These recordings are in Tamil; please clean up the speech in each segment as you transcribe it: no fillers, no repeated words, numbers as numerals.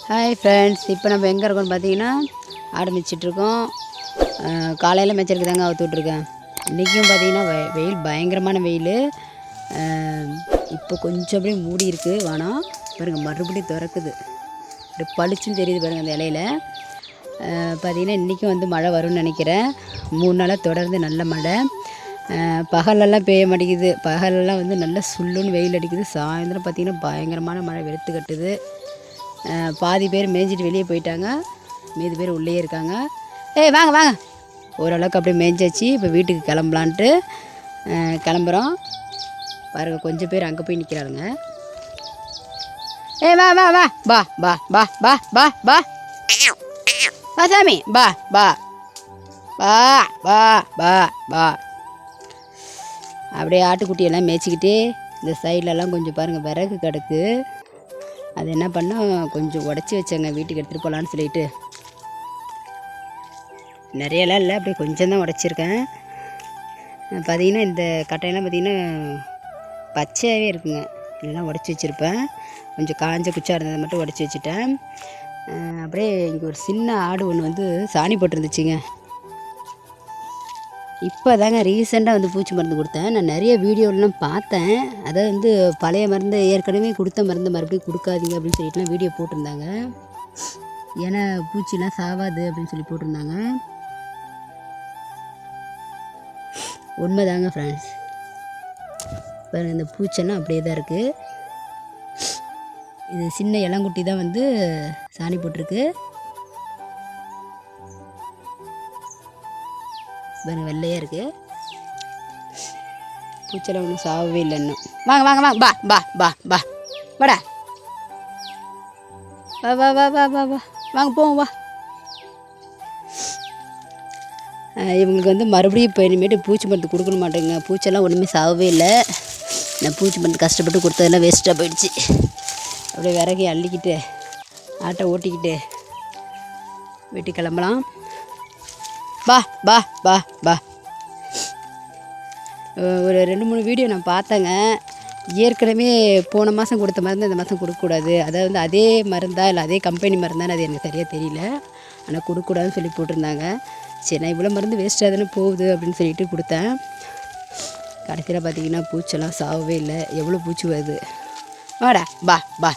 ஹாய் ஃப்ரெண்ட்ஸ், இப்போ நம்ம எங்கே இருக்கோம்னு பார்த்தீங்கன்னா ஆடு மேய்ச்சிட்ருக்கோம். காலையில் மேய்ச்சலுக்கு தாங்க அவுத்து விட்ருக்கேன். இன்றைக்கும் பார்த்தீங்கன்னா வெயில் பயங்கரமான வெயில். இப்போ கொஞ்சம் அப்படியே மூடி இருக்குது வானம். பாருங்கள், மறுபடியும் திறக்குது. அப்படியே பளிச்சுன்னு தெரியுது பாருங்கள் அந்த இலையில். பார்த்திங்கன்னா இன்றைக்கும் வந்து மழை வரும்னு நினைக்கிறேன். 3 நாளாக தொடர்ந்து நல்ல மழை. பகலெல்லாம் பெய்ய மாட்டேங்குது. பகலெல்லாம் வந்து நல்லா சுள்ளுன்னு வெயில் அடிக்குது. சாயந்தரம் பார்த்திங்கன்னா பயங்கரமான மழை வெளுத்து கட்டுது. பாதி பேர் மேய்ஞ்சிட்டு வெளியே போயிட்டாங்க, மீதி பேர் உள்ளே இருக்காங்க. வாங்க வாங்க, ஓரளவுக்கு அப்படியே மேய்ஞ்சாச்சு. இப்போ வீட்டுக்கு கிளம்பலான்ட்டு கிளம்புறோம். பாருங்கள், கொஞ்சம் பேர் அங்கே போய் நிற்கிறாளுங்க. வா வா வா பா பா பா பா பா பா வா சாமி, பா பா பா பா பா பா. அப்படியே ஆட்டுக்குட்டியெல்லாம் மேய்ச்சிக்கிட்டு இந்த சைட்லலாம் கொஞ்சம் பாருங்கள் விறகு கிடக்கு. அது என்ன பண்ணோம், கொஞ்சம் உடச்சி வச்சேங்க வீட்டுக்கு எடுத்துகிட்டு போகலான்னு சொல்லிட்டு. நிறையலாம் இல்லை, அப்படியே கொஞ்சம் தான் உடச்சிருக்கேன். பார்த்திங்கன்னா இந்த கட்டையெல்லாம் பார்த்திங்கன்னா பச்சையாகவே இருக்குங்க. இதெல்லாம் உடச்சி வச்சுருப்பேன். கொஞ்சம் காஞ்ச குச்சாக இருந்ததை மட்டும் உடச்சி வச்சுட்டேன். அப்படியே இங்கே ஒரு சின்ன ஆடு ஒன்று வந்து சாணி போட்டிருந்துச்சுங்க. இப்போ தாங்க ரீசெண்டாக வந்து பூச்சி மருந்து கொடுத்தேன். நான் நிறைய வீடியோலாம் பார்த்தேன். அதை வந்து பழைய மருந்து, ஏற்கனவே கொடுத்த மருந்து மறுபடியும் கொடுக்காதீங்க அப்படின்னு சொல்லிட்டுலாம் வீடியோ போட்டிருந்தாங்க. ஏன்னா பூச்சிலாம் சாவாது அப்படின்னு சொல்லி போட்டிருந்தாங்க. உண்மைதாங்க ஃப்ரெண்ட்ஸ். பாருங்கள், இந்த பூச்செல்லாம் அப்படியே தான் இருக்குது. இது சின்ன இளங்குட்டி தான் வந்து சாணி போட்டிருக்கு. பாருங்கள், வெள்ளையாக இருக்குது. பூச்செல்லாம் ஒன்றும் சாகவே இல்லை இன்னும். வாங்க வாங்க வாங்க, பா பா பா பா வாடா, வா வா வா வா வா வா வாங்க போவோம் வா. இவங்களுக்கு வந்து மறுபடியும் இப்போ இனிமேட்டு பூச்சி மருந்து கொடுக்கணும் மாட்டேங்க. பூச்செல்லாம் ஒன்றுமே சாகவே இல்லை. நான் பூச்சி மருந்து கஷ்டப்பட்டு கொடுத்ததெல்லாம் வேஸ்ட்டாக போயிடுச்சு. அப்படியே விறகி அள்ளிக்கிட்டு ஆட்டை ஓட்டிக்கிட்டு வீட்டுக்கு கிளம்பலாம். பா பா பா பா. ஒரு 2-3 வீடியோ நான் பார்த்தேங்க. ஏற்கனவே போன மாதம் கொடுத்த மருந்து இந்த மாதம் கொடுக்கக்கூடாது, அதாவது வந்து அதே மருந்தா இல்லை அதே கம்பெனி மருந்தான்னு அது எனக்கு சரியாக தெரியல. ஆனால் கொடுக்கக்கூடாதுன்னு சொல்லி போட்டிருந்தாங்க. சரி, நான் இவ்வளோ மருந்து வேஸ்ட்டாக தானே போகுது அப்படின்னு சொல்லிட்டு கொடுத்தேன். கடைசியில் பார்த்தீங்கன்னா பூச்செல்லாம் சாகவே இல்லை. எவ்வளோ பூச்சி வருது வாடா, பா பா.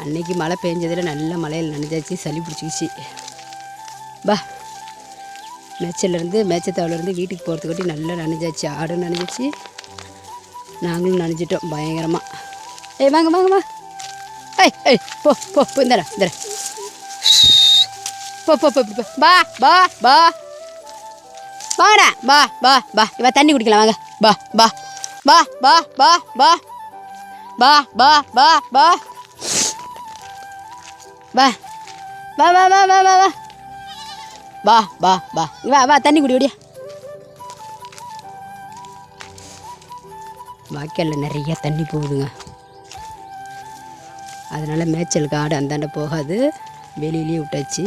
அன்றைக்கி மழை பெஞ்சதில் நல்ல மழையில் நனைஞ்சாச்சு, சளி பிடிச்சிக்கிச்சு. பா, மேய்ச்சத்தாவிலேருந்து வீட்டுக்கு போகிறதுக்காட்டி நல்லா நனைஞ்சாச்சு. ஆடும் நனைஞ்சிச்சு, நாங்களும் நனைஞ்சிட்டோம் பயங்கரமாக. வாங்க வாங்க வா. போ போ போ, இந்தடா போ போ போ போ, பா பா பா வாடா, பா பா பா. இவ தண்ணி குடிக்கலாம் வாங்க. பா பா பா பா பா பா பா பா பா பா வா வா வா வா வா வா வா வா வா வா வா தண்ணி குடி ஓடியா. வாய்க்காலில் நிறைய தண்ணி போகுதுங்க. அதனால் மேய்ச்சலுக்கு ஆடு அந்தாண்ட போகாது, வெளியிலேயே விட்டாச்சு.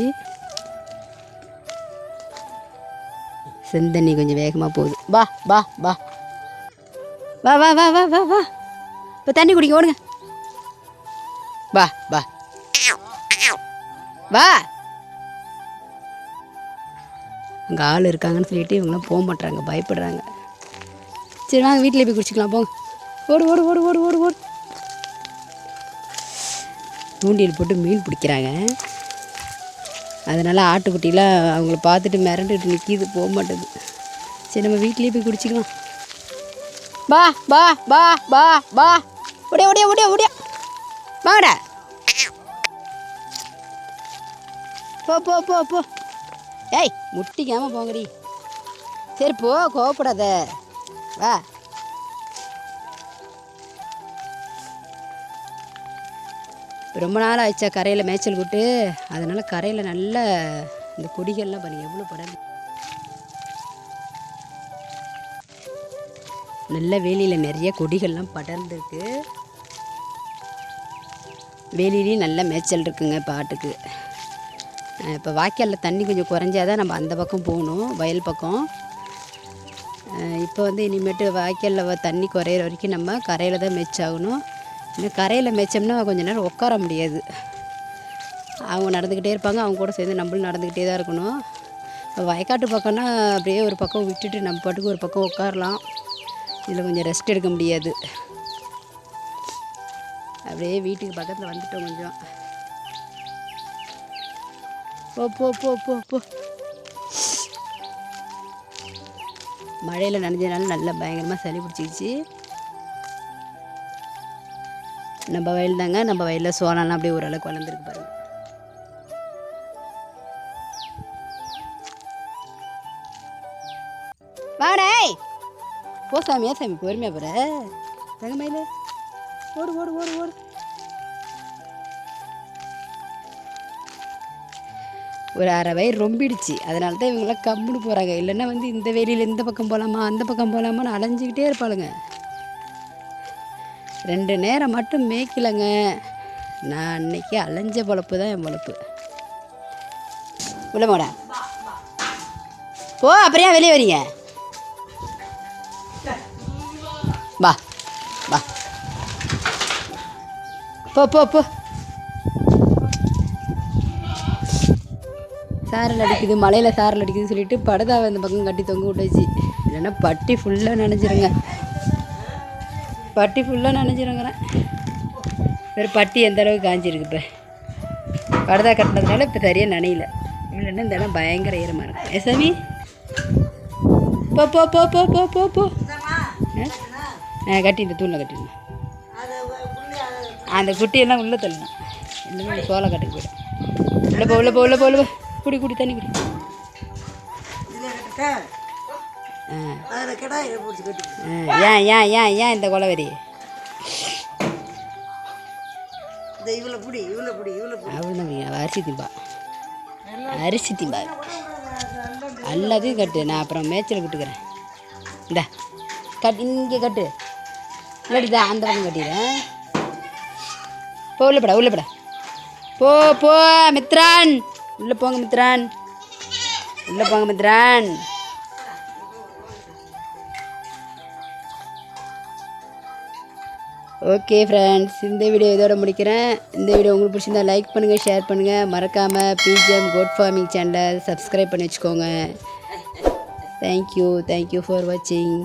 செந்தண்ணி கொஞ்சம் வேகமாக போகுது. வா வா வா வா வா வா வா வா வா. இப்போ தண்ணி குடிக்க ஓடுங்க. வா வா வா. அங்கே ஆள் இருக்காங்கன்னு சொல்லிட்டு இவங்களாம் போக மாட்டாங்க, பயப்படுறாங்க. சரி வாங்க, வீட்டில் போய் குடிச்சிக்கலாம் போங்க. ஓடு ஓடு ஓடு ஓடு ஓடு ஓடு. தூண்டில் போட்டு மீன் பிடிக்கிறாங்க. அதனால் ஆட்டுக்குட்டிலாம் அவங்கள பார்த்துட்டு மிரண்டுட்டு நிற்கிது, போக மாட்டேது. சரி, நம்ம வீட்லேயே போய் குடிச்சிக்கலாம். பா பா பா பா பா. ஓடியா ஓடியா ஓடியா ஓடியா வாங்கடா. போ போ போ போ. முட்டிக்காமல் போங்கடி. சரி போ, கோவப்படாத, வா. ரொம்ப நாள் ஆயிடுச்சா கரையில் மேய்ச்சல் கூட்டு. அதனால் கரையில் நல்ல இந்த கொடிகள்லாம் பாருங்கள் எவ்வளோ படம். நல்ல வேலியில் நிறைய கொடிகள்லாம் படர்ந்துருக்கு. வேலியிலையும் நல்ல மேய்ச்சல் இருக்குங்க இப்போ ஆட்டுக்கு. இப்போ வாய்க்காலில் தண்ணி கொஞ்சம் குறைஞ்சாதான் நம்ம அந்த பக்கம் போகணும், வயல் பக்கம். இப்போ வந்து இனிமேட்டு வாய்க்காலில் தண்ணி குறையிற வரைக்கும் நம்ம கரையில் தான் மேய்ச்சாகணும். இன்னும் கரையில் மேய்ச்சோம்னா கொஞ்சம் நேரம் உட்கார முடியாது. அவங்க நடந்துக்கிட்டே இருப்பாங்க, அவங்க கூட சேர்ந்து நம்மளும் நடந்துக்கிட்டே தான் இருக்கணும். இப்போ வயக்காட்டு பக்கம்னா அப்படியே ஒரு பக்கம் விட்டுட்டு நம்ம பாட்டுக்கு ஒரு பக்கம் உட்காரலாம். இதில் கொஞ்சம் ரெஸ்ட் எடுக்க முடியாது. அப்படியே வீட்டுக்கு பக்கத்தில் வந்துட்டோம். கொஞ்சம் போ போ போ போ போ. மழையில் நனைஞ்சதுனால நல்லா பயங்கரமாக சளி பிடிச்சிக்கிச்சு. நம்ம வயல் தாங்க, நம்ம வயலில் சோளம்லாம் அப்படியே ஓரளவுக்கு வளர்ந்துருக்கு பாருங்கள். வாடே போ சாமி, சாமி பொறுமையாக போகிற தங்கமயில. ஓடு ஓடு ஓடு ஓடு. ஒரு அரை வயிறு ரொம்பிடுச்சு, அதனால தான் இவங்களாம் கம்முன்னு போகிறாங்க. இல்லைன்னா வந்து இந்த வெளியில் இந்த பக்கம் போகலாமா அந்த பக்கம் போகலாமான்னு அலைஞ்சிக்கிட்டே இருப்பாளுங்க. 2 நேரம் மட்டும் மேய்க்கலைங்க. நான் அன்னைக்கு அலைஞ்ச பொழப்பு தான் என் பொழப்பு. உள்ள போடா போ. அப்புறம் ஏன் வெளியே வரீங்க? வா வா போ போ போ. சாரல் அடிக்குது, மலையில் சாரல் அடிக்குதுன்னு சொல்லிட்டு படதாவை அந்த பக்கம் கட்டி தொங்க விட்டுச்சு. இல்லைன்னா பட்டி ஃபுல்லாக நனைஞ்சிருங்க. பட்டி ஃபுல்லாக நனைஞ்சிருங்கிறேன். வேறு பட்டி எந்த அளவுக்கு காஞ்சிருக்கு. இப்போ படதா கட்டினதுனால இப்போ சரியாக நனையில. இல்லைன்னா இந்த இடம் பயங்கர ஈரமாக இருக்கும். சாமி போ போ போ போ போ போ போ. கட்டி இந்த தூணில் கட்டிடணும். அந்த குட்டியெல்லாம் உள்ளே தள்ளணும். எல்லாமே சோளை கட்டுக்கு போய்டும். உள்ள போ உள்ள போ உள்ள போ உள்ள போ. குடி குடி தண்ணி குடி. ஏன் ஏன் ஏன் ஏன் இந்த கொலவெறி? அவள் அரிசி திம்பா, அரிசி திம்பா. எல்லாத்தையும் கட்டு, நான் அப்புறம் மேய்ச்சல் விட்டுக்கிறேன். இந்த கட் இங்கே கட்டு, இல்லாட்டிதா அந்த பக்கம் கட்டிடுறேன். போ உள்ளப்படா உள்ளப்படா போ போ. மித்ரான் உள்ளே போங்க, மித்ரான் உள்ளே போங்க, மித்ரான். ஓகே ஃப்ரெண்ட்ஸ், இந்த வீடியோ இதோட முடிக்கிறேன். இந்த வீடியோ உங்களுக்கு பிடிச்சிருந்தா லைக் பண்ணுங்கள், ஷேர் பண்ணுங்கள். மறக்காமல் பிஜிஎம் கோட் ஃபார்மிங் சேனலை சப்ஸ்கிரைப் பண்ணி வச்சுக்கோங்க. தேங்க்யூ ஃபார் வாட்சிங்.